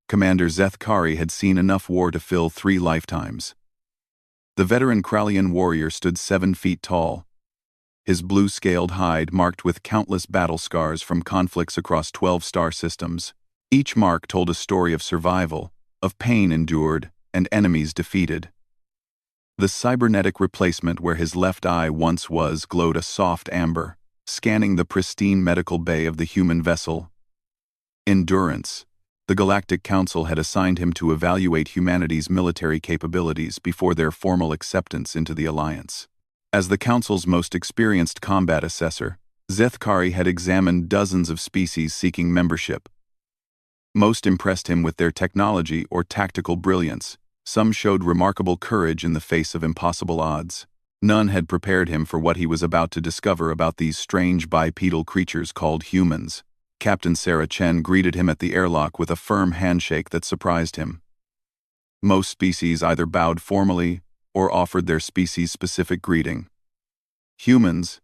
Commander Zethkari had seen enough war to fill 3 lifetimes. The veteran Kralian warrior stood 7 feet tall, his blue-scaled hide marked with countless battle scars from conflicts across 12 star systems. Each mark told a story of survival, of pain endured, and enemies defeated. The cybernetic replacement where his left eye once was glowed a soft amber, scanning the pristine medical bay of the human vessel. Endurance. The Galactic Council had assigned him to evaluate humanity's military capabilities before their formal acceptance into the Alliance. As the Council's most experienced combat assessor, Zethkari had examined dozens of species seeking membership. Most impressed him with their technology or tactical brilliance. Some showed remarkable courage in the face of impossible odds. None had prepared him for what he was about to discover about these strange bipedal creatures called humans. Captain Sarah Chen greeted him at the airlock with a firm handshake that surprised him. Most species either bowed formally or offered their species-specific greeting. Humans,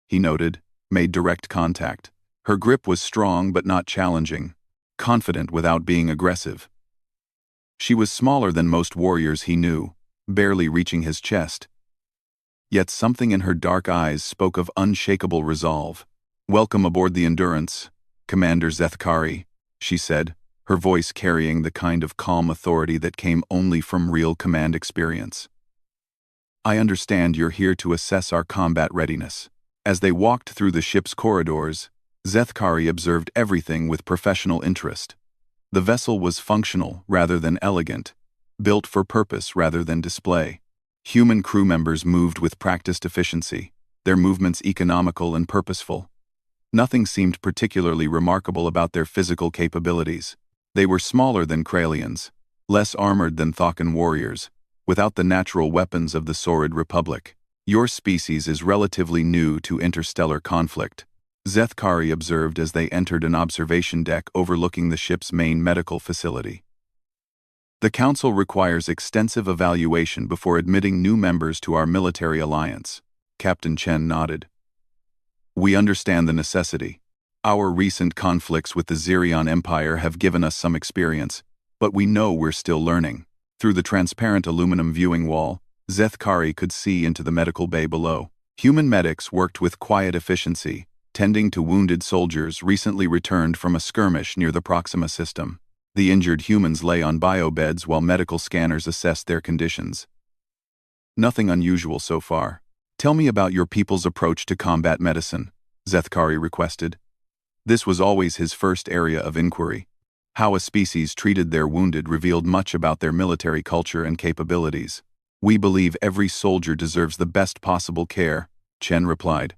he noted, made direct contact. Her grip was strong but not challenging, confident without being aggressive. She was smaller than most warriors he knew, barely reaching his chest. Yet something in her dark eyes spoke of unshakable resolve. "Welcome aboard the Endurance, Commander Zethkari," she said, her voice carrying the kind of calm authority that came only from real command experience. "I understand you're here to assess our combat readiness." As they walked through the ship's corridors, Zethkari observed everything with professional interest. The vessel was functional rather than elegant, built for purpose rather than display. Human crew members moved with practiced efficiency, their movements economical and purposeful. Nothing seemed particularly remarkable about their physical capabilities. They were smaller than Kralians, less armored than Thoccan warriors, without the natural weapons of the Saurid Republic. "Your species is relatively new to interstellar conflict," Zethkari observed as they entered an observation deck overlooking the ship's main medical facility. "The Council requires extensive evaluation before admitting new members to our military alliance," Captain Chen nodded. "We understand the necessity. Our recent conflicts with the Zirion Empire have given us some experience, but we know we're still learning." Through the transparent aluminum viewing wall, Zethkari could see into the medical bay below. Human medics worked with quiet efficiency, tending to wounded soldiers recently returned from a skirmish near the Proxima system. The injured humans lay on biobeds while medical scanners assessed their conditions. "Nothing unusual so far. Tell me about your people's approach to combat medicine," Zethkari requested. This was always his first area of inquiry. How a species treated their wounded revealed much about their military culture and capabilities. "We believe every soldier deserves the best possible care," Chen replied.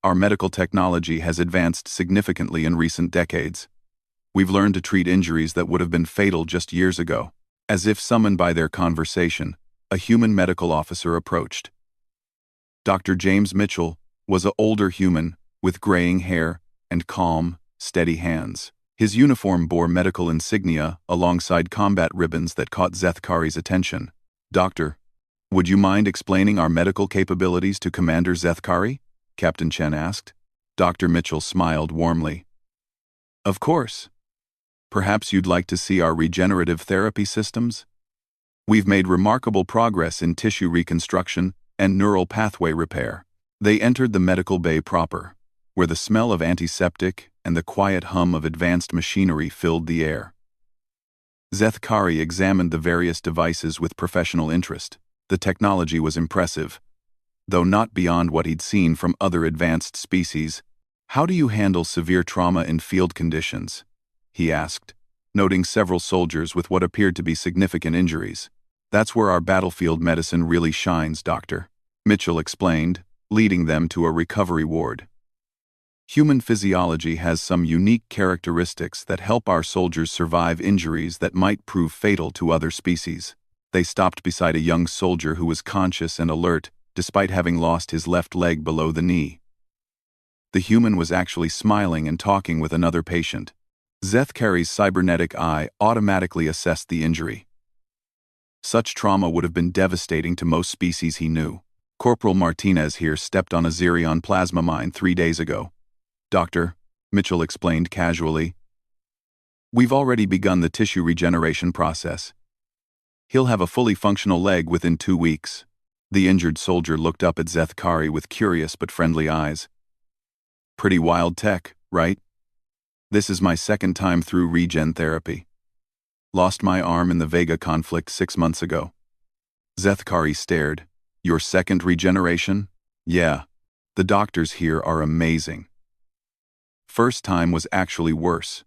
"Our medical technology has advanced significantly in recent decades. We've learned to treat injuries that would have been fatal just years ago." As if summoned by their conversation, a human medical officer approached. Dr. James Mitchell was an older human with graying hair and calm, steady hands. His uniform bore medical insignia alongside combat ribbons that caught Zethkari's attention. "Doctor, would you mind explaining our medical capabilities to Commander Zethkari?" Captain Chen asked. Dr. Mitchell smiled warmly. "Of course. Perhaps you'd like to see our regenerative therapy systems? We've made remarkable progress in tissue reconstruction and neural pathway repair." They entered the medical bay proper, where the smell of antiseptic and the quiet hum of advanced machinery filled the air. Zethkari examined the various devices with professional interest. The technology was impressive, though not beyond what he'd seen from other advanced species. "How do you handle severe trauma in field conditions?" he asked, noting several soldiers with what appeared to be significant injuries. "That's where our battlefield medicine really shines, Doctor," Mitchell explained, leading them to a recovery ward. "Human physiology has some unique characteristics that help our soldiers survive injuries that might prove fatal to other species." They stopped beside a young soldier who was conscious and alert, despite having lost his left leg below the knee. The human was actually smiling and talking with another patient. Zethkari's cybernetic eye automatically assessed the injury. Such trauma would have been devastating to most species he knew. "Corporal Martinez here stepped on a Zirion plasma mine 3 days ago. Doctor," Mitchell explained casually. We've already begun the tissue regeneration process. He'll have a fully functional leg within 2 weeks. The injured soldier looked up at Zethkari with curious but friendly eyes. Pretty wild tech, right? This is my second time through regen therapy. Lost my arm in the Vega conflict 6 months ago. Zethkari stared. Your second regeneration? Yeah. The doctors here are amazing. First time was actually worse.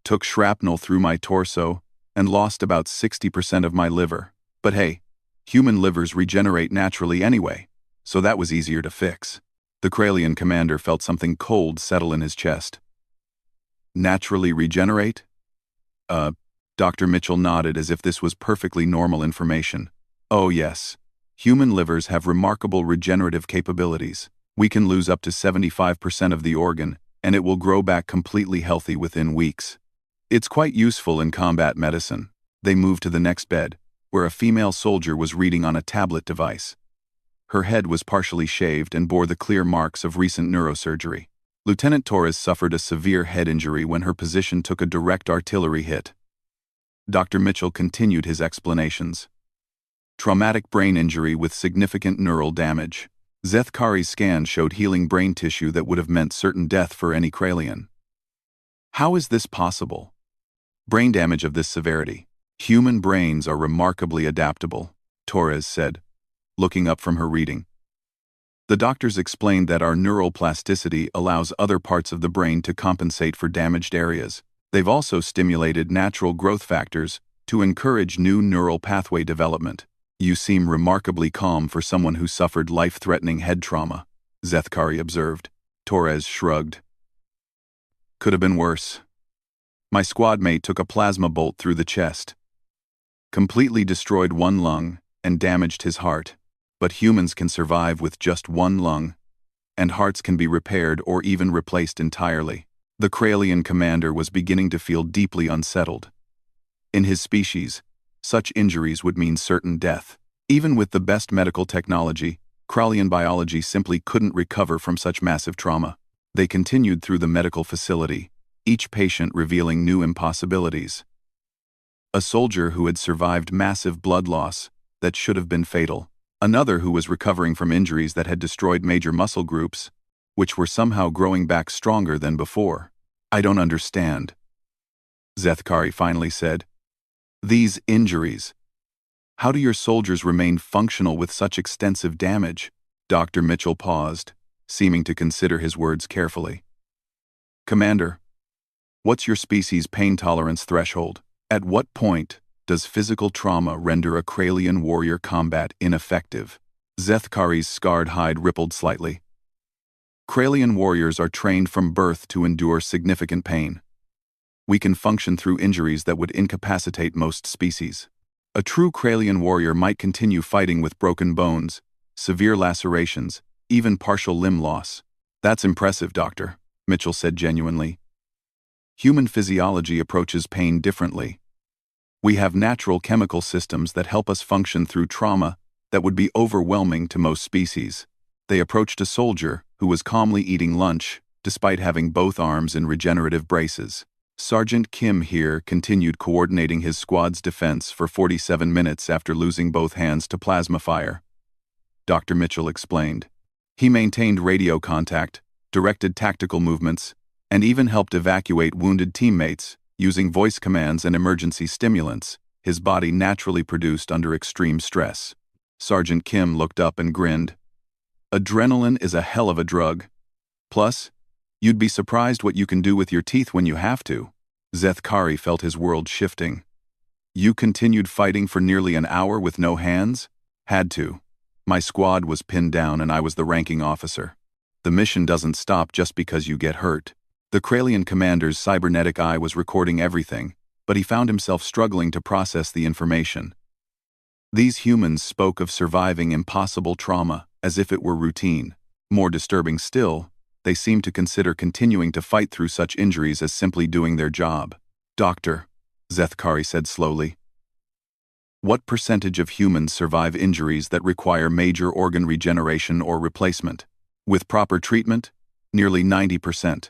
Took shrapnel through my torso and lost about 60% of my liver. But hey, human livers regenerate naturally anyway, so that was easier to fix. The Kralian commander felt something cold settle in his chest. Naturally regenerate? Dr. Mitchell nodded as if this was perfectly normal information. Oh yes. Human livers have remarkable regenerative capabilities. We can lose up to 75% of the organ, and it will grow back completely healthy within weeks. It's quite useful in combat medicine. They moved to the next bed, where a female soldier was reading on a tablet device. Her head was partially shaved and bore the clear marks of recent neurosurgery. Lieutenant Torres suffered a severe head injury when her position took a direct artillery hit. Dr. Mitchell continued his explanations. Traumatic brain injury with significant neural damage. Zethkari's scan showed healing brain tissue that would have meant certain death for any Kralian. How is this possible? Brain damage of this severity. Human brains are remarkably adaptable, Torres said, looking up from her reading. The doctors explained that our neural plasticity allows other parts of the brain to compensate for damaged areas. They've also stimulated natural growth factors to encourage new neural pathway development. You seem remarkably calm for someone who suffered life-threatening head trauma, Zethkari observed. Torres shrugged. Could have been worse. My squad mate took a plasma bolt through the chest. Completely destroyed one lung and damaged his heart. But humans can survive with just one lung, and hearts can be repaired or even replaced entirely. The Kralian commander was beginning to feel deeply unsettled. In his species, such injuries would mean certain death. Even with the best medical technology, Kralian biology simply couldn't recover from such massive trauma. They continued through the medical facility, each patient revealing new impossibilities. A soldier who had survived massive blood loss that should have been fatal. Another who was recovering from injuries that had destroyed major muscle groups, which were somehow growing back stronger than before. I don't understand, Zethkari finally said. These injuries. How do your soldiers remain functional with such extensive damage? Dr. Mitchell paused, seeming to consider his words carefully. Commander, what's your species' pain tolerance threshold? At what point does physical trauma render a Kralian warrior combat ineffective? Zethkari's scarred hide rippled slightly. Kralian warriors are trained from birth to endure significant pain. We can function through injuries that would incapacitate most species. A true Kralian warrior might continue fighting with broken bones, severe lacerations, even partial limb loss. That's impressive, Doctor, Mitchell said genuinely. Human physiology approaches pain differently. We have natural chemical systems that help us function through trauma that would be overwhelming to most species. They approached a soldier who was calmly eating lunch, despite having both arms in regenerative braces. Sergeant Kim here continued coordinating his squad's defense for 47 minutes after losing both hands to plasma fire. Dr. Mitchell explained. He maintained radio contact, directed tactical movements, and even helped evacuate wounded teammates, using voice commands and emergency stimulants his body naturally produced under extreme stress. Sergeant Kim looked up and grinned. Adrenaline is a hell of a drug. Plus, you'd be surprised what you can do with your teeth when you have to. Zethkari felt his world shifting. You continued fighting for nearly an hour with no hands? Had to. My squad was pinned down and I was the ranking officer. The mission doesn't stop just because you get hurt. The Kralian commander's cybernetic eye was recording everything, but he found himself struggling to process the information. These humans spoke of surviving impossible trauma as if it were routine. More disturbing still, they seemed to consider continuing to fight through such injuries as simply doing their job. Doctor, Zethkari said slowly, what percentage of humans survive injuries that require major organ regeneration or replacement? With proper treatment, nearly 90%.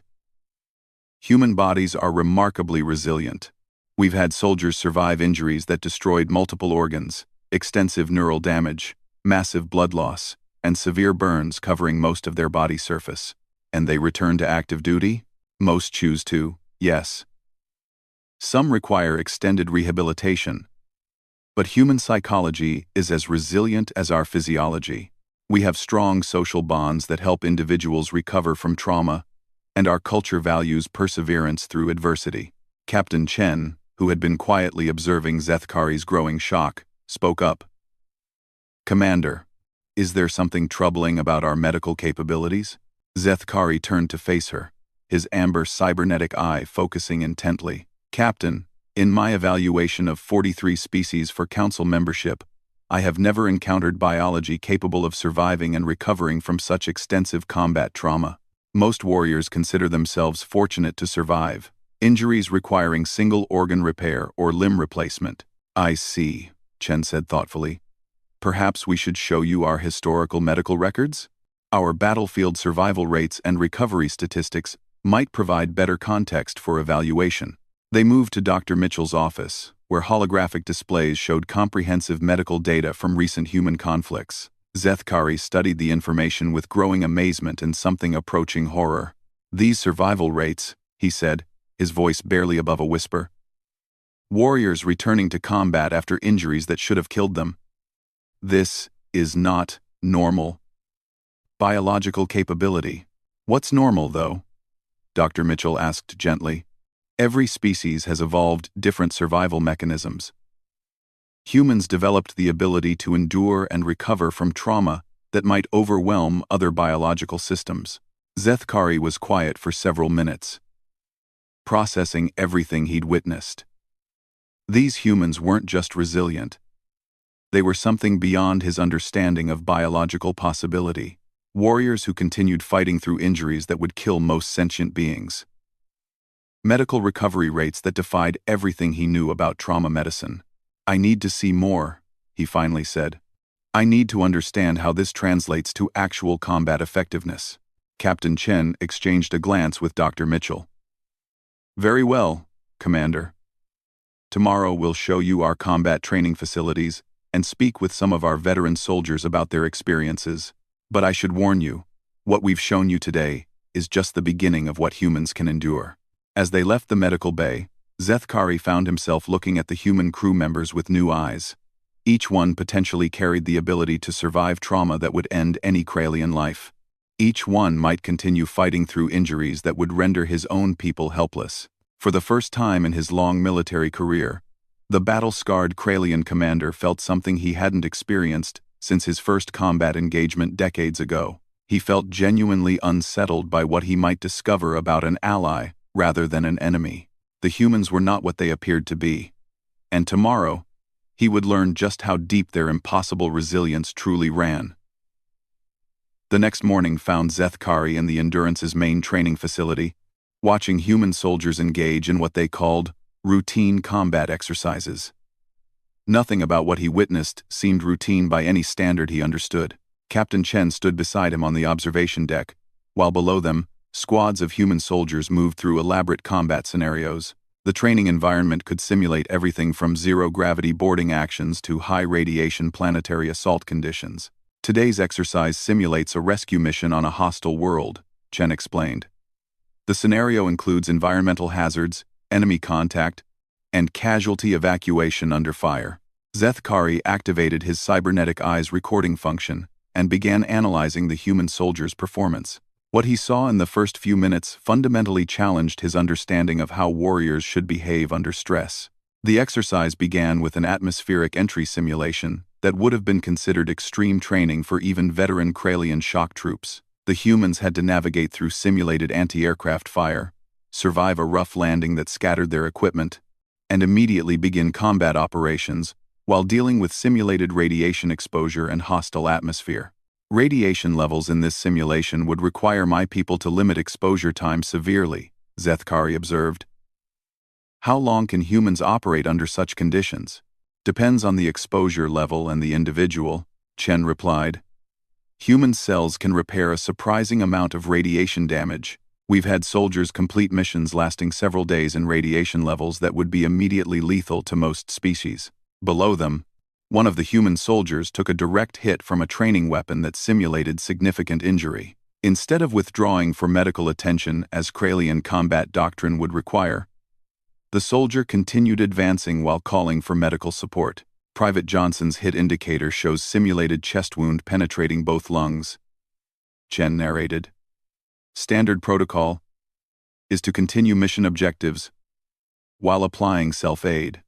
Human bodies are remarkably resilient. We've had soldiers survive injuries that destroyed multiple organs, extensive neural damage, massive blood loss, and severe burns covering most of their body surface. And they return to active duty? Most choose to, yes. Some require extended rehabilitation. But human psychology is as resilient as our physiology. We have strong social bonds that help individuals recover from trauma, and our culture values perseverance through adversity. Captain Chen, who had been quietly observing Zethkari's growing shock, spoke up. "Commander, is there something troubling about our medical capabilities?" Zethkari turned to face her, his amber cybernetic eye focusing intently. "Captain, in my evaluation of 43 species for council membership, I have never encountered biology capable of surviving and recovering from such extensive combat trauma. Most warriors consider themselves fortunate to survive, injuries requiring single organ repair or limb replacement." "I see," Chen said thoughtfully. "Perhaps we should show you our historical medical records? Our battlefield survival rates and recovery statistics might provide better context for evaluation." They moved to Dr. Mitchell's office, where holographic displays showed comprehensive medical data from recent human conflicts. Zethkari studied the information with growing amazement and something approaching horror. "These survival rates," he said, his voice barely above a whisper. "Warriors returning to combat after injuries that should have killed them. This is not normal. Biological capability. What's normal, though?" Dr. Mitchell asked gently. "Every species has evolved different survival mechanisms. Humans developed the ability to endure and recover from trauma that might overwhelm other biological systems." Zethkari was quiet for several minutes, processing everything he'd witnessed. These humans weren't just resilient. They were something beyond his understanding of biological possibility. Warriors who continued fighting through injuries that would kill most sentient beings. Medical recovery rates that defied everything he knew about trauma medicine. "I need to see more," he finally said. "I need to understand how this translates to actual combat effectiveness." Captain Chen exchanged a glance with Dr. Mitchell. "Very well, Commander. Tomorrow we'll show you our combat training facilities and speak with some of our veteran soldiers about their experiences. But I should warn you, what we've shown you today is just the beginning of what humans can endure." As they left the medical bay, Zethkari found himself looking at the human crew members with new eyes. Each one potentially carried the ability to survive trauma that would end any Kralian life. Each one might continue fighting through injuries that would render his own people helpless. For the first time in his long military career, the battle-scarred Kralian commander felt something he hadn't experienced since his first combat engagement decades ago. He felt genuinely unsettled by what he might discover about an ally rather than an enemy. The humans were not what they appeared to be. And tomorrow, he would learn just how deep their impossible resilience truly ran. The next morning found Zethkari in the Endurance's main training facility, watching human soldiers engage in what they called routine combat exercises. Nothing about what he witnessed seemed routine by any standard he understood. Captain Chen stood beside him on the observation deck, while below them, squads of human soldiers moved through elaborate combat scenarios. The training environment could simulate everything from zero-gravity boarding actions to high-radiation planetary assault conditions. "Today's exercise simulates a rescue mission on a hostile world," Chen explained. "The scenario includes environmental hazards, enemy contact, and casualty evacuation under fire." Zethkari activated his cybernetic eye's recording function and began analyzing the human soldier's performance. What he saw in the first few minutes fundamentally challenged his understanding of how warriors should behave under stress. The exercise began with an atmospheric entry simulation that would have been considered extreme training for even veteran Kralian shock troops. The humans had to navigate through simulated anti-aircraft fire, survive a rough landing that scattered their equipment, and immediately begin combat operations while dealing with simulated radiation exposure and hostile atmosphere. "Radiation levels in this simulation would require my people to limit exposure time severely," Zethkari observed. "How long can humans operate under such conditions?" "Depends on the exposure level and the individual," Chen replied. "Human cells can repair a surprising amount of radiation damage, We've had soldiers complete missions lasting several days in radiation levels that would be immediately lethal to most species. Below them, one of the human soldiers took a direct hit from a training weapon that simulated significant injury. Instead of withdrawing for medical attention as Kralian combat doctrine would require, the soldier continued advancing while calling for medical support. Private Johnson's hit indicator shows simulated chest wound penetrating both lungs. Chen narrated. Standard protocol is to continue mission objectives while applying self-aid.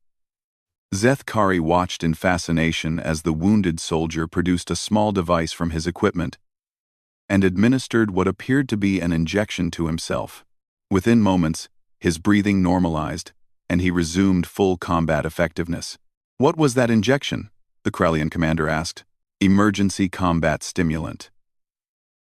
Zethkari watched in fascination as the wounded soldier produced a small device from his equipment and administered what appeared to be an injection to himself. Within moments, his breathing normalized, and he resumed full combat effectiveness. What was that injection? The Kralian commander asked. Emergency combat stimulant.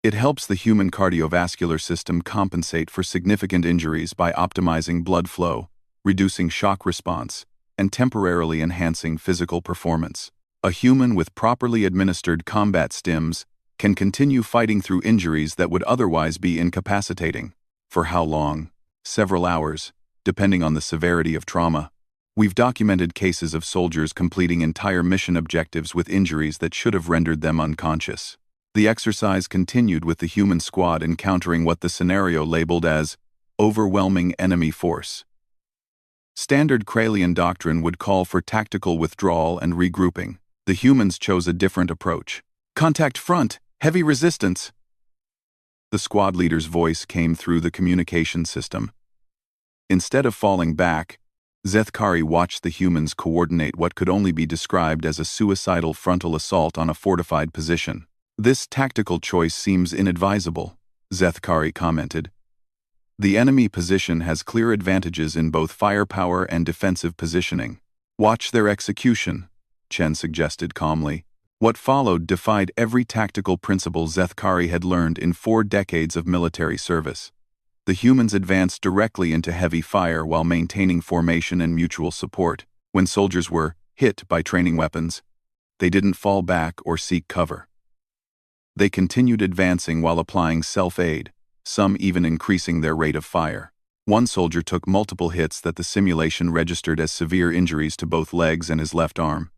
It helps the human cardiovascular system compensate for significant injuries by optimizing blood flow, reducing shock response, and temporarily enhancing physical performance. A human with properly administered combat stims can continue fighting through injuries that would otherwise be incapacitating. For how long? Several hours, depending on the severity of trauma. We've documented cases of soldiers completing entire mission objectives with injuries that should have rendered them unconscious. The exercise continued with the human squad encountering what the scenario labeled as overwhelming enemy force. Standard Kralian doctrine would call for tactical withdrawal and regrouping. The humans chose a different approach. Contact front, heavy resistance. The squad leader's voice came through the communication system. Instead of falling back, Zethkari watched the humans coordinate what could only be described as a suicidal frontal assault on a fortified position. This tactical choice seems inadvisable, Zethkari commented. The enemy position has clear advantages in both firepower and defensive positioning. Watch their execution, Chen suggested calmly. What followed defied every tactical principle Zethkari had learned in 4 decades of military service. The humans advanced directly into heavy fire while maintaining formation and mutual support. When soldiers were hit by training weapons, they didn't fall back or seek cover. They continued advancing while applying self-aid, some even increasing their rate of fire. One soldier took multiple hits that the simulation registered as severe injuries to both legs and his left arm.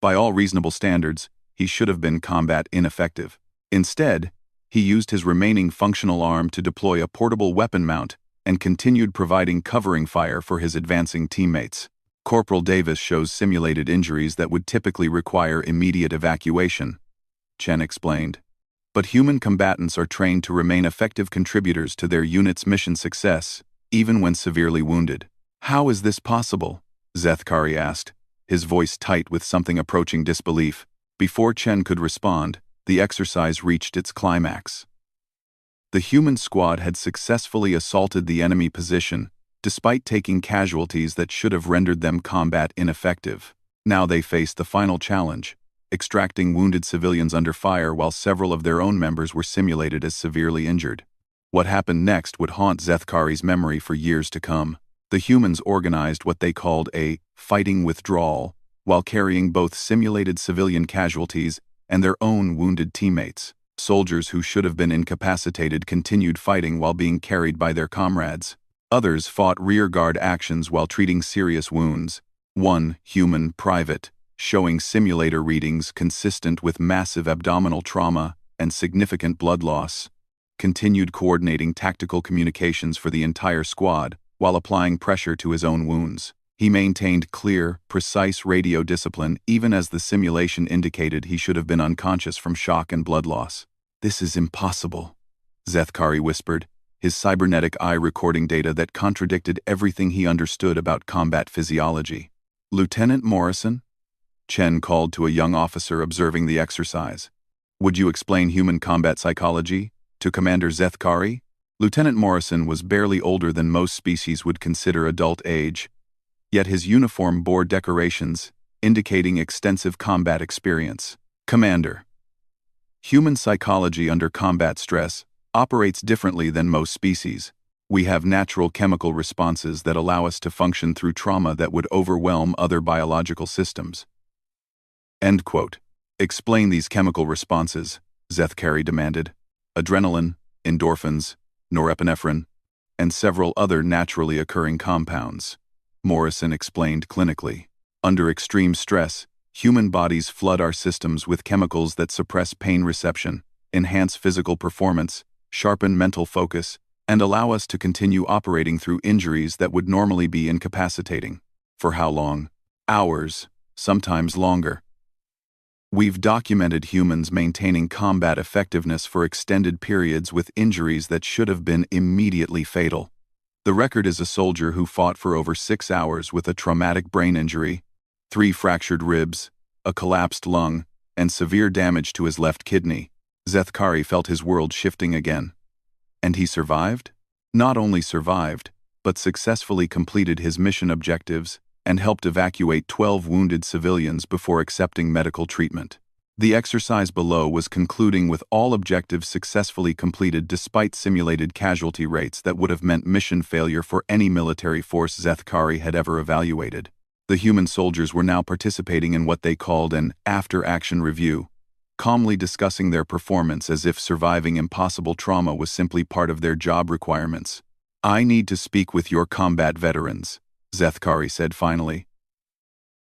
By all reasonable standards, he should have been combat ineffective. Instead, he used his remaining functional arm to deploy a portable weapon mount and continued providing covering fire for his advancing teammates. Corporal Davis shows simulated injuries that would typically require immediate evacuation, Chen explained. But human combatants are trained to remain effective contributors to their unit's mission success, even when severely wounded. How is this possible? Zethkari asked, his voice tight with something approaching disbelief. Before Chen could respond, the exercise reached its climax. The human squad had successfully assaulted the enemy position, despite taking casualties that should have rendered them combat ineffective. Now they faced the final challenge, extracting wounded civilians under fire while several of their own members were simulated as severely injured. What happened next would haunt Zethkari's memory for years to come. The humans organized what they called a fighting withdrawal, while carrying both simulated civilian casualties and their own wounded teammates. Soldiers who should have been incapacitated continued fighting while being carried by their comrades. Others fought rearguard actions while treating serious wounds. One human private, showing simulator readings consistent with massive abdominal trauma and significant blood loss, continued coordinating tactical communications for the entire squad while applying pressure to his own wounds. He maintained clear, precise radio discipline even as the simulation indicated he should have been unconscious from shock and blood loss. This is impossible, Zethkari whispered, his cybernetic eye recording data that contradicted everything he understood about combat physiology. Lieutenant Morrison? Chen called to a young officer observing the exercise. Would you explain human combat psychology to Commander Zethkari? Lieutenant Morrison was barely older than most species would consider adult age, yet his uniform bore decorations indicating extensive combat experience. Commander, human psychology under combat stress operates differently than most species. We have natural chemical responses that allow us to function through trauma that would overwhelm other biological systems. End quote. Explain these chemical responses, Zethkari demanded. Adrenaline, endorphins, norepinephrine, and several other naturally occurring compounds. Morrison explained clinically. Under extreme stress, human bodies flood our systems with chemicals that suppress pain reception, enhance physical performance, sharpen mental focus, and allow us to continue operating through injuries that would normally be incapacitating. For how long? Hours, sometimes longer. We've documented humans maintaining combat effectiveness for extended periods with injuries that should have been immediately fatal. The record is a soldier who fought for over 6 hours with a traumatic brain injury, 3 fractured ribs, a collapsed lung, and severe damage to his left kidney. Zethkari felt his world shifting again. And he survived? Not only survived, but successfully completed his mission objectives and helped evacuate 12 wounded civilians before accepting medical treatment. The exercise below was concluding with all objectives successfully completed despite simulated casualty rates that would have meant mission failure for any military force Zethkari had ever evaluated. The human soldiers were now participating in what they called an after-action review, calmly discussing their performance as if surviving impossible trauma was simply part of their job requirements. "I need to speak with your combat veterans," Zethkari said finally.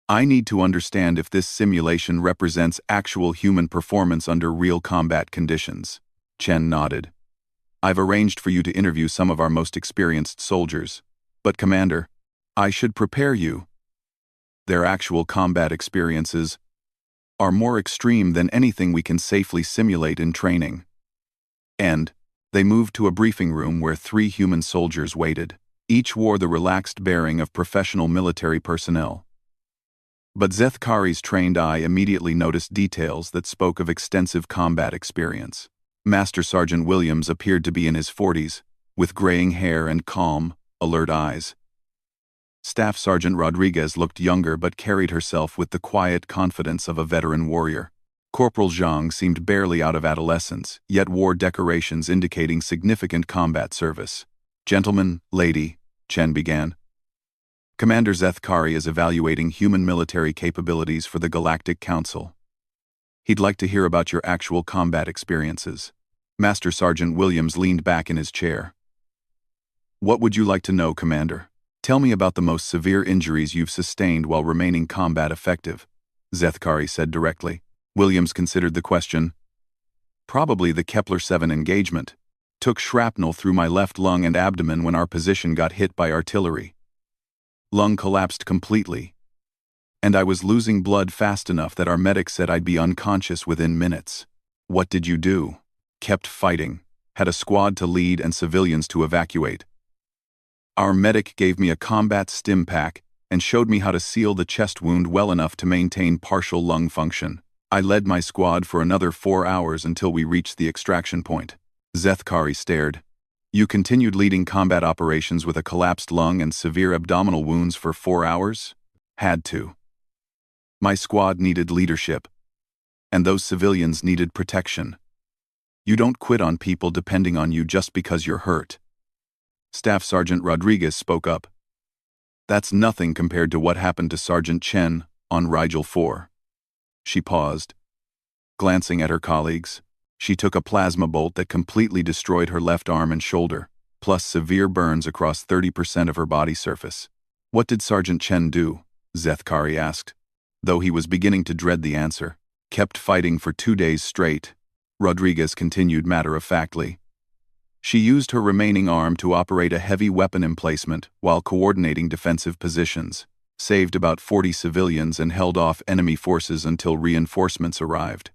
"I need to understand if this simulation represents actual human performance under real combat conditions." Chen nodded. "I've arranged for you to interview some of our most experienced soldiers. But Commander, I should prepare you. Their actual combat experiences are more extreme than anything we can safely simulate in training." And they moved to a briefing room where 3 human soldiers waited. Each wore the relaxed bearing of professional military personnel. But Zethkari's trained eye immediately noticed details that spoke of extensive combat experience. Master Sergeant Williams appeared to be in his 40s, with graying hair and calm, alert eyes. Staff Sergeant Rodriguez looked younger but carried herself with the quiet confidence of a veteran warrior. Corporal Zhang seemed barely out of adolescence, yet wore decorations indicating significant combat service. "Gentlemen, lady," Chen began. "Commander Zethkari is evaluating human military capabilities for the Galactic Council. He'd like to hear about your actual combat experiences." Master Sergeant Williams leaned back in his chair. "What would you like to know, Commander? Tell me about the most severe injuries you've sustained while remaining combat effective," Zethkari said directly. Williams considered the question. "Probably the Kepler-7 engagement. Took shrapnel through my left lung and abdomen when our position got hit by artillery. Lung collapsed completely, and I was losing blood fast enough that our medic said I'd be unconscious within minutes." "What did you do?" "Kept fighting. Had a squad to lead and civilians to evacuate. Our medic gave me a combat stim pack and showed me how to seal the chest wound well enough to maintain partial lung function. I led my squad for another 4 hours until we reached the extraction point." Zethkari stared. "You continued leading combat operations with a collapsed lung and severe abdominal wounds for 4 hours?" "Had to. My squad needed leadership, and those civilians needed protection. You don't quit on people depending on you just because you're hurt." Staff Sergeant Rodriguez spoke up. "That's nothing compared to what happened to Sergeant Chen on Rigel 4. She paused, glancing at her colleagues. She took a plasma bolt that completely destroyed her left arm and shoulder, plus severe burns across 30% of her body surface. "What did Sergeant Chen do?" Zethkari asked, though he was beginning to dread the answer. "Kept fighting for 2 days straight," Rodriguez continued matter-of-factly. "She used her remaining arm to operate a heavy weapon emplacement while coordinating defensive positions, saved about 40 civilians and held off enemy forces until reinforcements arrived.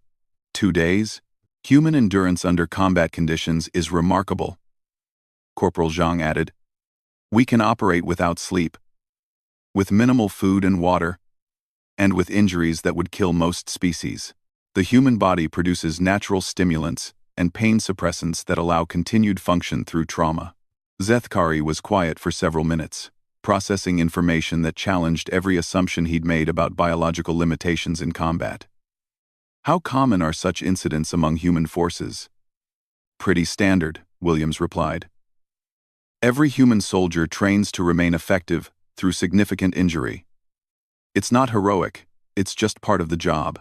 2 days? Human endurance under combat conditions is remarkable." Corporal Zhang added. "We can operate without sleep, with minimal food and water, and with injuries that would kill most species. The human body produces natural stimulants and pain suppressants that allow continued function through trauma." Zethkari was quiet for several minutes, processing information that challenged every assumption he'd made about biological limitations in combat. "How common are such incidents among human forces?" "Pretty standard," Williams replied. "Every human soldier trains to remain effective through significant injury. It's not heroic, it's just part of the job.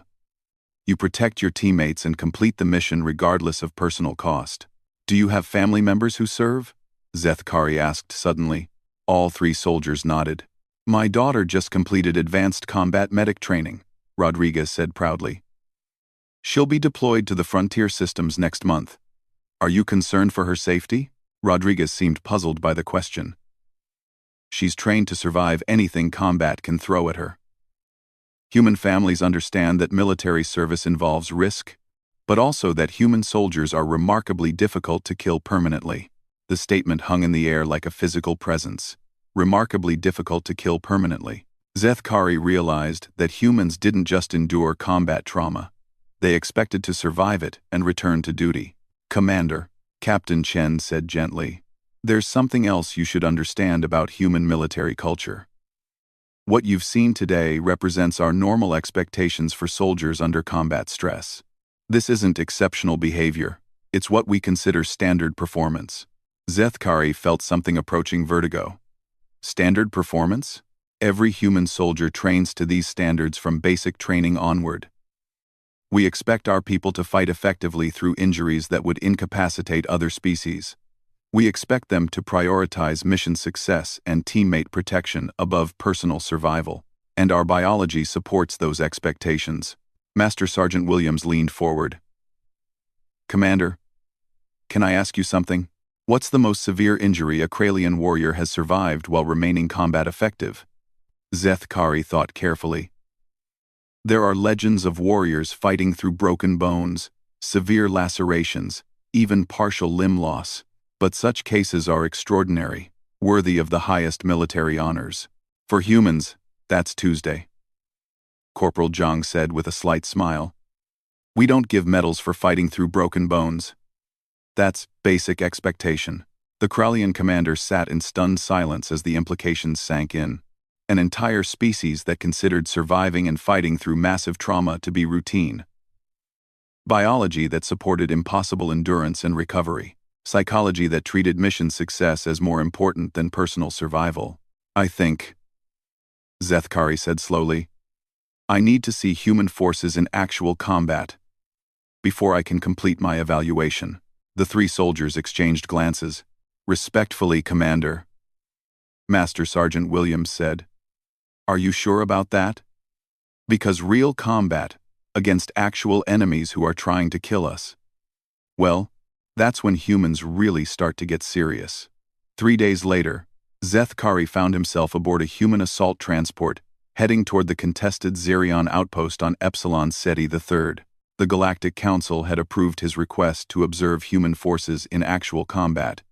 You protect your teammates and complete the mission regardless of personal cost." Do you have family members who serve? Zethkari asked suddenly. All three soldiers nodded. My daughter just completed advanced combat medic training, Rodriguez said proudly. She'll be deployed to the frontier systems next month. Are you concerned for her safety? Rodriguez seemed puzzled by the question. She's trained to survive anything combat can throw at her. Human families understand that military service involves risk, but also that human soldiers are remarkably difficult to kill permanently. The statement hung in the air like a physical presence. Remarkably difficult to kill permanently. Zethkari realized that humans didn't just endure combat trauma. They expected to survive it and return to duty. Commander, Captain Chen said gently, there's something else you should understand about human military culture. What you've seen today represents our normal expectations for soldiers under combat stress. This isn't exceptional behavior. It's what we consider standard performance. Zethkari felt something approaching vertigo. Standard performance? Every human soldier trains to these standards from basic training onward. We expect our people to fight effectively through injuries that would incapacitate other species. We expect them to prioritize mission success and teammate protection above personal survival, and our biology supports those expectations. Master Sergeant Williams leaned forward. Commander, can I ask you something? What's the most severe injury a Kralian warrior has survived while remaining combat effective? Zethkari thought carefully. There are legends of warriors fighting through broken bones, severe lacerations, even partial limb loss. But such cases are extraordinary, worthy of the highest military honors. For humans, that's Tuesday. Corporal Zhang said with a slight smile. We don't give medals for fighting through broken bones. That's basic expectation. The Kralian commander sat in stunned silence as the implications sank in. An entire species that considered surviving and fighting through massive trauma to be routine. Biology that supported impossible endurance and recovery. Psychology that treated mission success as more important than personal survival. I think, Zethkari said slowly, I need to see human forces in actual combat before I can complete my evaluation. The three soldiers exchanged glances. Respectfully, Commander. Master Sergeant Williams said. Are you sure about that? Because real combat, against actual enemies who are trying to kill us. Well, that's when humans really start to get serious. 3 days later, Zethkari found himself aboard a human assault transport, heading toward the contested Zerion outpost on Epsilon Ceti III. The Galactic Council had approved his request to observe human forces in actual combat.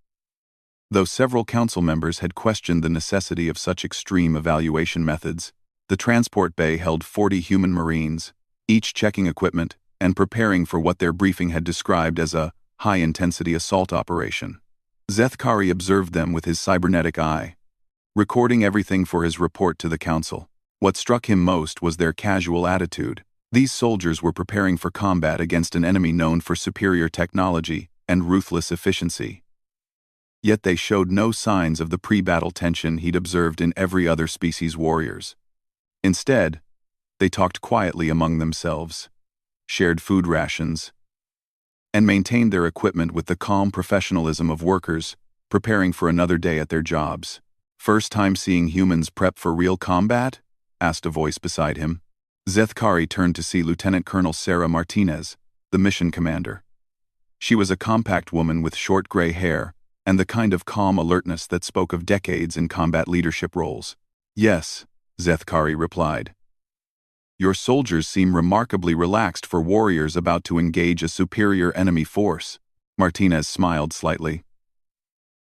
Though several council members had questioned the necessity of such extreme evaluation methods, the transport bay held 40 human Marines, each checking equipment and preparing for what their briefing had described as a high-intensity assault operation. Zethkari observed them with his cybernetic eye, recording everything for his report to the council. What struck him most was their casual attitude. These soldiers were preparing for combat against an enemy known for superior technology and ruthless efficiency. Yet they showed no signs of the pre-battle tension he'd observed in every other species' warriors. Instead, they talked quietly among themselves, shared food rations, and maintained their equipment with the calm professionalism of workers preparing for another day at their jobs. First time seeing humans prep for real combat? Asked a voice beside him. Zethkari turned to see Lieutenant Colonel Sarah Martinez, the mission commander. She was a compact woman with short gray hair and the kind of calm alertness that spoke of decades in combat leadership roles. Yes, Zethkari replied. Your soldiers seem remarkably relaxed for warriors about to engage a superior enemy force. Martinez smiled slightly.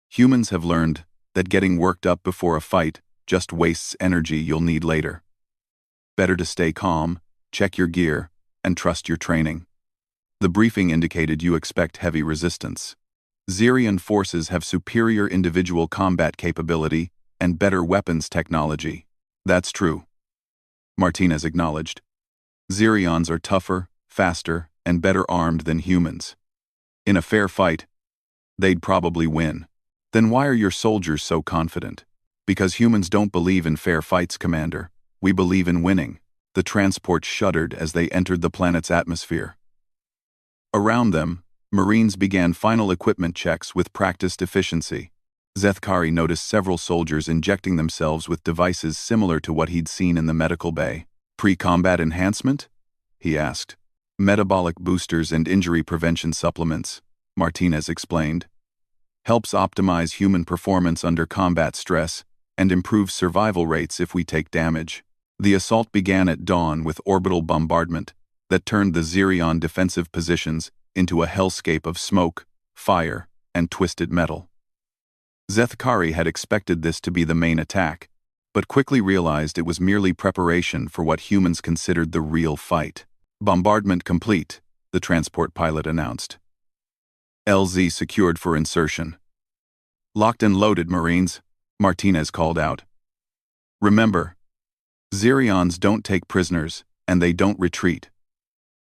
Humans have learned that getting worked up before a fight just wastes energy you'll need later. Better to stay calm, check your gear, and trust your training. The briefing indicated you expect heavy resistance. Zerion forces have superior individual combat capability and better weapons technology. That's true, Martinez acknowledged. Zerions are tougher, faster, and better armed than humans. In a fair fight, they'd probably win. Then why are your soldiers so confident? Because humans don't believe in fair fights, Commander. We believe in winning. The transport shuddered as they entered the planet's atmosphere. Around them, Marines began final equipment checks with practiced efficiency. Zethkari noticed several soldiers injecting themselves with devices similar to what he'd seen in the medical bay. Pre-combat enhancement? He asked. Metabolic boosters and injury prevention supplements, Martinez explained. Helps optimize human performance under combat stress and improves survival rates if we take damage. The assault began at dawn with orbital bombardment that turned the Zerion defensive positions into a hellscape of smoke, fire, and twisted metal. Zethkari had expected this to be the main attack, but quickly realized it was merely preparation for what humans considered the real fight. Bombardment complete, the transport pilot announced. LZ secured for insertion. Locked and loaded, Marines, Martinez called out. Remember, Zerions don't take prisoners, and they don't retreat.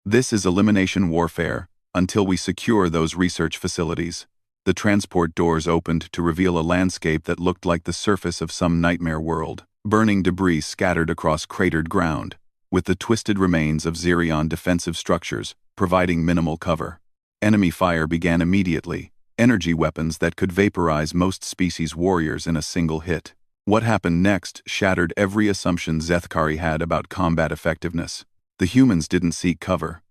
This is elimination warfare until we secure those research facilities. The transport doors opened to reveal a landscape that looked like the surface of some nightmare world. Burning debris scattered across cratered ground, with the twisted remains of Zerion defensive structures providing minimal cover. Enemy fire began immediately, energy weapons that could vaporize most species warriors in a single hit. What happened next shattered every assumption Zethkari had about combat effectiveness. The humans didn't seek cover.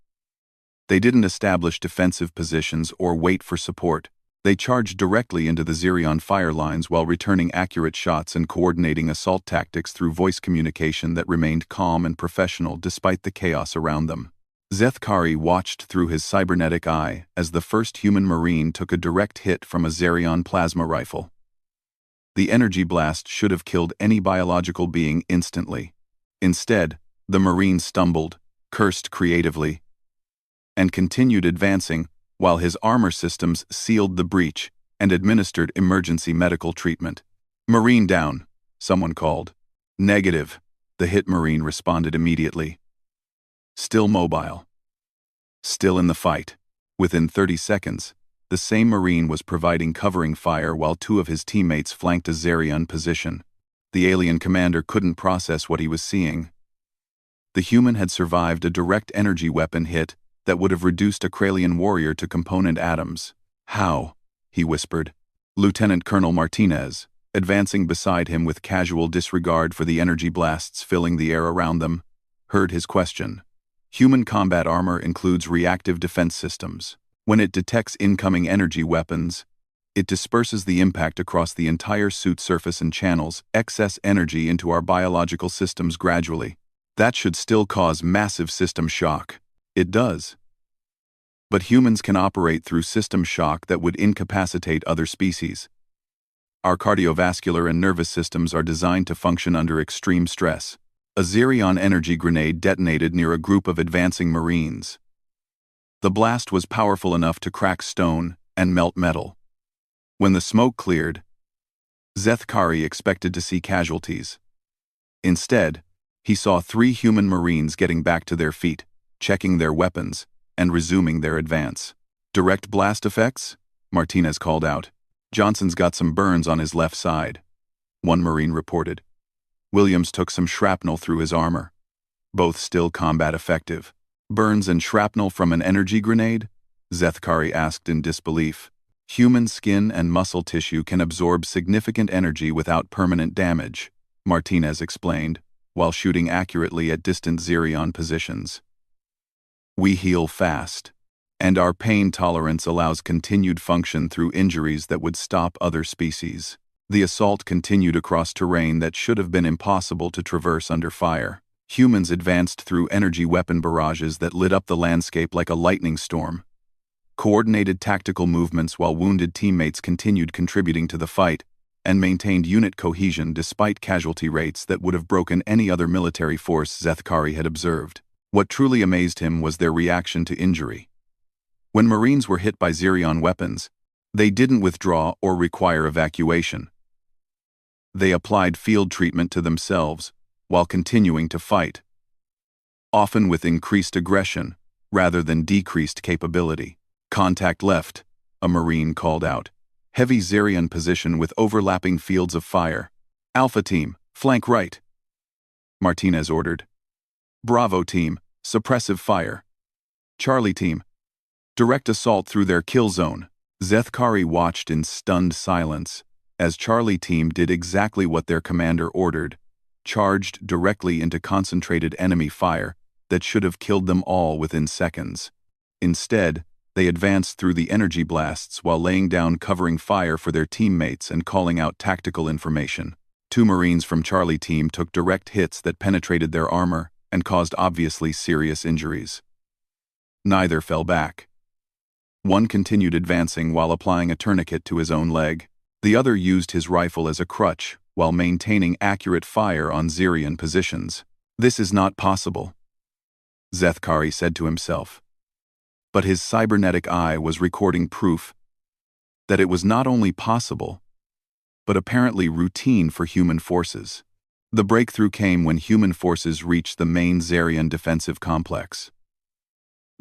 They didn't establish defensive positions or wait for support. They charged directly into the Zerion fire lines while returning accurate shots and coordinating assault tactics through voice communication that remained calm and professional despite the chaos around them. Zethkari watched through his cybernetic eye as the first human Marine took a direct hit from a Zerion plasma rifle. The energy blast should have killed any biological being instantly. Instead, the Marine stumbled, cursed creatively, and continued advancing while his armor systems sealed the breach and administered emergency medical treatment. Marine down, someone called. Negative, the hit Marine responded immediately. Still mobile. Still in the fight. Within 30 seconds, the same Marine was providing covering fire while two of his teammates flanked a Zerion position. The alien commander couldn't process what he was seeing. The human had survived a direct energy weapon hit that would have reduced a Kralian warrior to component atoms. How? He whispered. Lieutenant Colonel Martinez, advancing beside him with casual disregard for the energy blasts filling the air around them, heard his question. Human combat armor includes reactive defense systems. When it detects incoming energy weapons, it disperses the impact across the entire suit surface and channels excess energy into our biological systems gradually. That should still cause massive system shock. It does. But humans can operate through system shock that would incapacitate other species. Our cardiovascular and nervous systems are designed to function under extreme stress. A Zerion energy grenade detonated near a group of advancing Marines. The blast was powerful enough to crack stone and melt metal. When the smoke cleared, Zethkari expected to see casualties. Instead, he saw 3 human Marines getting back to their feet, checking their weapons, and resuming their advance. Direct blast effects? Martinez called out. Johnson's got some burns on his left side, one Marine reported. Williams took some shrapnel through his armor. Both still combat effective. Burns and shrapnel from an energy grenade? Zethkari asked in disbelief. Human skin and muscle tissue can absorb significant energy without permanent damage, Martinez explained, while shooting accurately at distant Zerion positions. We heal fast, and our pain tolerance allows continued function through injuries that would stop other species. The assault continued across terrain that should have been impossible to traverse under fire. Humans advanced through energy weapon barrages that lit up the landscape like a lightning storm. Coordinated tactical movements while wounded teammates continued contributing to the fight and maintained unit cohesion despite casualty rates that would have broken any other military force Zethkari had observed. What truly amazed him was their reaction to injury. When Marines were hit by Zerion weapons, they didn't withdraw or require evacuation. They applied field treatment to themselves while continuing to fight, often with increased aggression rather than decreased capability. Contact left, a Marine called out. Heavy Zerion position with overlapping fields of fire. Alpha team, flank right, Martinez ordered. Bravo team, suppressive fire. Charlie team, Direct assault through their kill zone. Zethkari watched in stunned silence as Charlie team did exactly what their commander ordered, charged directly into concentrated enemy fire that should have killed them all within seconds. Instead, they advanced through the energy blasts while laying down covering fire for their teammates and calling out tactical information. 2 Marines from Charlie team took direct hits that penetrated their armor and caused obviously serious injuries. Neither fell back. One continued advancing while applying a tourniquet to his own leg. The other used his rifle as a crutch while maintaining accurate fire on Zirian positions. This is not possible, Zethkari said to himself. But his cybernetic eye was recording proof that it was not only possible, but apparently routine for human forces. The breakthrough came when human forces reached the main Zarian defensive complex.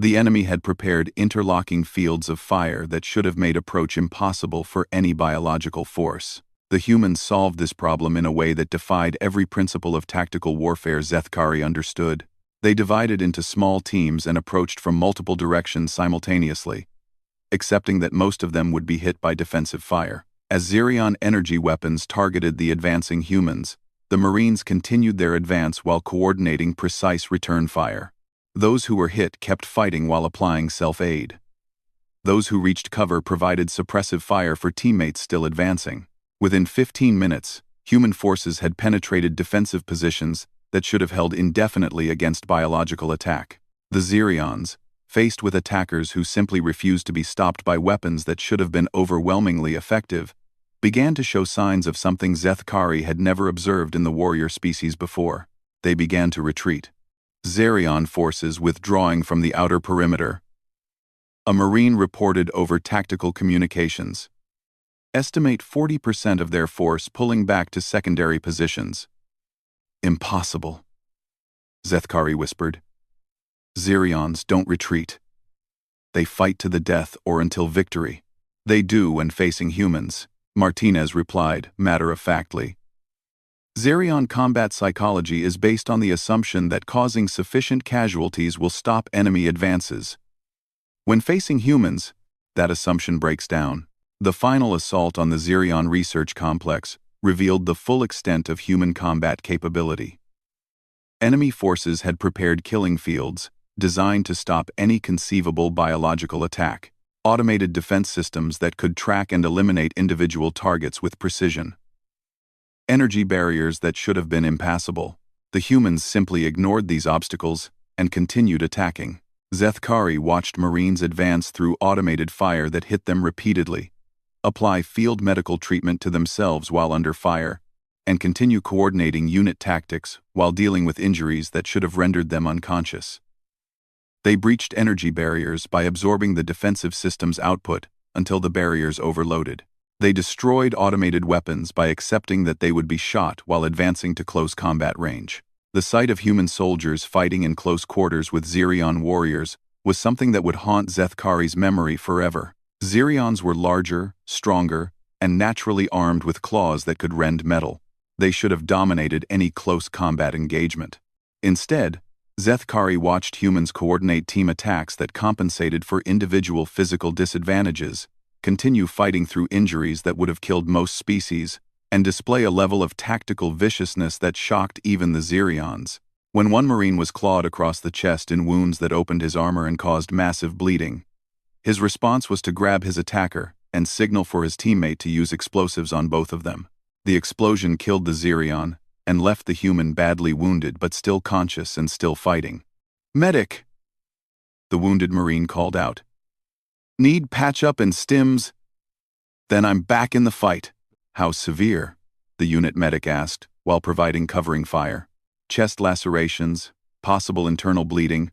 The enemy had prepared interlocking fields of fire that should have made approach impossible for any biological force. The humans solved this problem in a way that defied every principle of tactical warfare Zethkari understood. They divided into small teams and approached from multiple directions simultaneously, accepting that most of them would be hit by defensive fire. As Zirion energy weapons targeted the advancing humans, the Marines continued their advance while coordinating precise return fire. Those who were hit kept fighting while applying self-aid. Those who reached cover provided suppressive fire for teammates still advancing. Within 15 minutes, human forces had penetrated defensive positions that should have held indefinitely against biological attack. The Zirions, faced with attackers who simply refused to be stopped by weapons that should have been overwhelmingly effective, began to show signs of something Zethkari had never observed in the warrior species before. They began to retreat. Zarion forces withdrawing from the outer perimeter. A Marine reported over tactical communications. Estimate 40% of their force pulling back to secondary positions. Impossible, Zethkari whispered. Zirions don't retreat. They fight to the death or until victory. They do when facing humans, Martinez replied, matter-of-factly. Zarion combat psychology is based on the assumption that causing sufficient casualties will stop enemy advances. When facing humans, that assumption breaks down. The final assault on the Zirion research complex revealed the full extent of human combat capability. Enemy forces had prepared killing fields, designed to stop any conceivable biological attack, automated defense systems that could track and eliminate individual targets with precision. Energy barriers that should have been impassable. The humans simply ignored these obstacles and continued attacking. Zethkari watched Marines advance through automated fire that hit them repeatedly, apply field medical treatment to themselves while under fire, and continue coordinating unit tactics while dealing with injuries that should have rendered them unconscious. They breached energy barriers by absorbing the defensive system's output until the barriers overloaded. They destroyed automated weapons by accepting that they would be shot while advancing to close combat range. The sight of human soldiers fighting in close quarters with Zirion warriors was something that would haunt Zethkari's memory forever. Zirions were larger, stronger, and naturally armed with claws that could rend metal. They should have dominated any close combat engagement. Instead, Zethkari watched humans coordinate team attacks that compensated for individual physical disadvantages, continue fighting through injuries that would have killed most species, and display a level of tactical viciousness that shocked even the Zirions. When one Marine was clawed across the chest in wounds that opened his armor and caused massive bleeding, his response was to grab his attacker and signal for his teammate to use explosives on both of them. The explosion killed the Zirion and left the human badly wounded but still conscious and still fighting. "Medic!" the wounded Marine called out. "Need patch-up and stims?" "Then I'm back in the fight." "How severe?" the unit medic asked, while providing covering fire. "Chest lacerations, possible internal bleeding.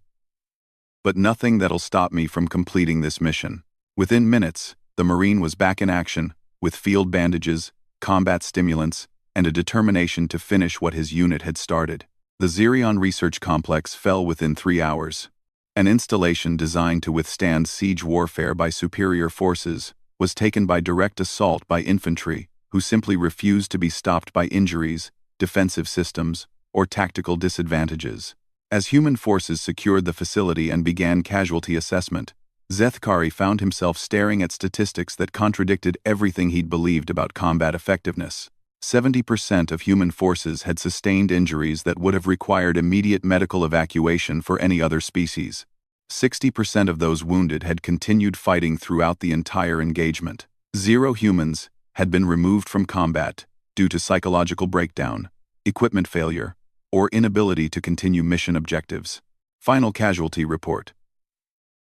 But nothing that'll stop me from completing this mission." Within minutes, the Marine was back in action, with field bandages, combat stimulants, and a determination to finish what his unit had started. The Zirion research complex fell within 3 hours. An installation designed to withstand siege warfare by superior forces was taken by direct assault by infantry who simply refused to be stopped by injuries, defensive systems, or tactical disadvantages. As human forces secured the facility and began casualty assessment, Zethkari found himself staring at statistics that contradicted everything he'd believed about combat effectiveness. 70% of human forces had sustained injuries that would have required immediate medical evacuation for any other species. 60% of those wounded had continued fighting throughout the entire engagement. 0 humans had been removed from combat due to psychological breakdown, equipment failure, or inability to continue mission objectives. Final casualty report.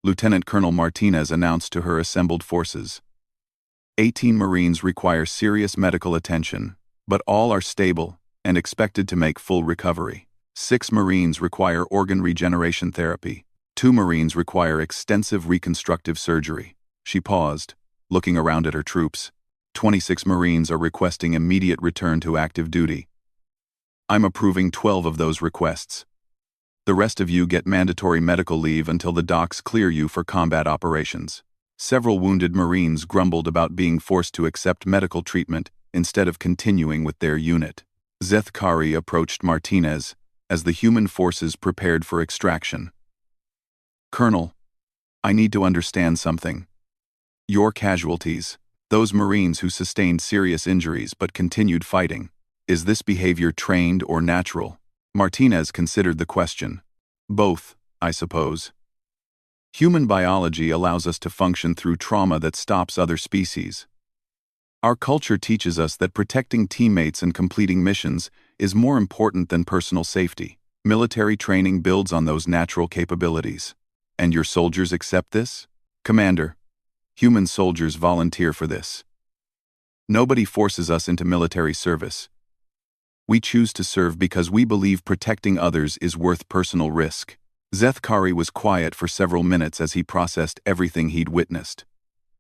Lieutenant Colonel Martinez announced to her assembled forces. 18 Marines require serious medical attention, but all are stable and expected to make full recovery. 6 Marines require organ regeneration therapy. 2 Marines require extensive reconstructive surgery. She paused, looking around at her troops. 26 Marines are requesting immediate return to active duty. I'm approving 12 of those requests. The rest of you get mandatory medical leave until the docs clear you for combat operations. Several wounded Marines grumbled about being forced to accept medical treatment instead of continuing with their unit. Zethkari approached Martinez as the human forces prepared for extraction. Colonel, I need to understand something. Your casualties, those Marines who sustained serious injuries but continued fighting, is this behavior trained or natural? Martinez considered the question. Both, I suppose. Human biology allows us to function through trauma that stops other species. Our culture teaches us that protecting teammates and completing missions is more important than personal safety. Military training builds on those natural capabilities. And your soldiers accept this? Commander, human soldiers volunteer for this. Nobody forces us into military service. We choose to serve because we believe protecting others is worth personal risk. Zethkari was quiet for several minutes as he processed everything he'd witnessed.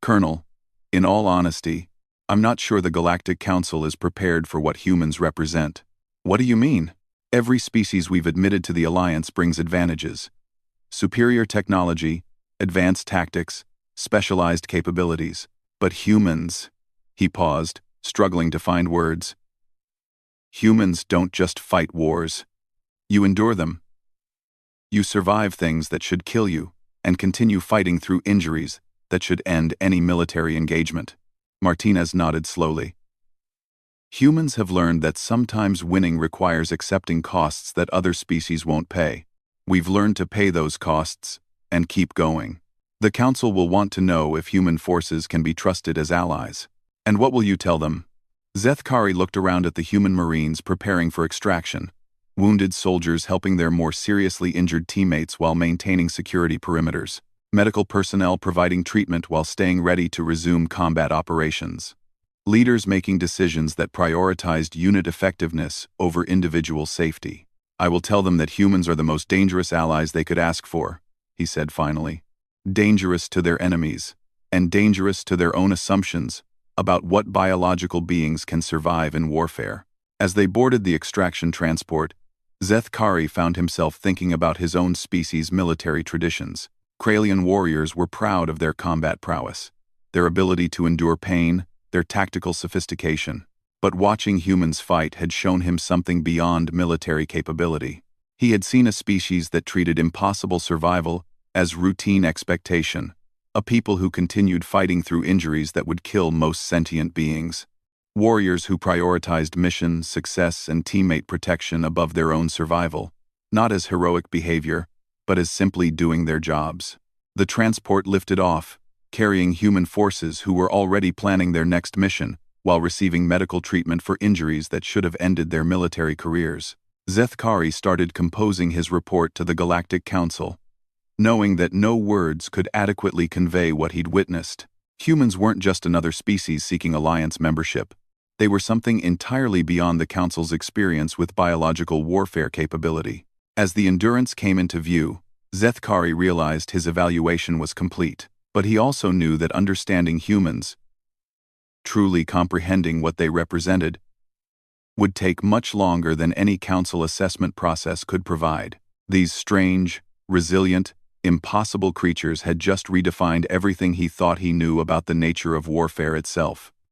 Colonel, in all honesty, I'm not sure the Galactic Council is prepared for what humans represent. What do you mean? Every species we've admitted to the Alliance brings advantages. Superior technology, advanced tactics, specialized capabilities. But humans, he paused, struggling to find words. Humans don't just fight wars. You endure them. You survive things that should kill you, and continue fighting through injuries that should end any military engagement. Martinez nodded slowly. Humans have learned that sometimes winning requires accepting costs that other species won't pay. We've learned to pay those costs, and keep going. The Council will want to know if human forces can be trusted as allies. And what will you tell them? Zethkari looked around at the human Marines preparing for extraction, wounded soldiers helping their more seriously injured teammates while maintaining security perimeters, medical personnel providing treatment while staying ready to resume combat operations, leaders making decisions that prioritized unit effectiveness over individual safety. I will tell them that humans are the most dangerous allies they could ask for, he said finally. Dangerous to their enemies, and dangerous to their own assumptions about what biological beings can survive in warfare. As they boarded the extraction transport, Zethkari found himself thinking about his own species' military traditions. Kralian warriors were proud of their combat prowess, their ability to endure pain, their tactical sophistication. But watching humans fight had shown him something beyond military capability. He had seen a species that treated impossible survival as routine expectation, a people who continued fighting through injuries that would kill most sentient beings. Warriors who prioritized mission, success, and teammate protection above their own survival, not as heroic behavior, but as simply doing their jobs. The transport lifted off, carrying human forces who were already planning their next mission while receiving medical treatment for injuries that should have ended their military careers. Zethkari started composing his report to the Galactic Council, knowing that no words could adequately convey what he'd witnessed. Humans weren't just another species seeking Alliance membership. They were something entirely beyond the Council's experience with biological warfare capability. As the Endurance came into view, Zethkari realized his evaluation was complete, but he also knew that understanding humans, truly comprehending what they represented, would take much longer than any Council assessment process could provide. These strange, resilient, impossible creatures had just redefined everything he thought he knew about the nature of warfare itself.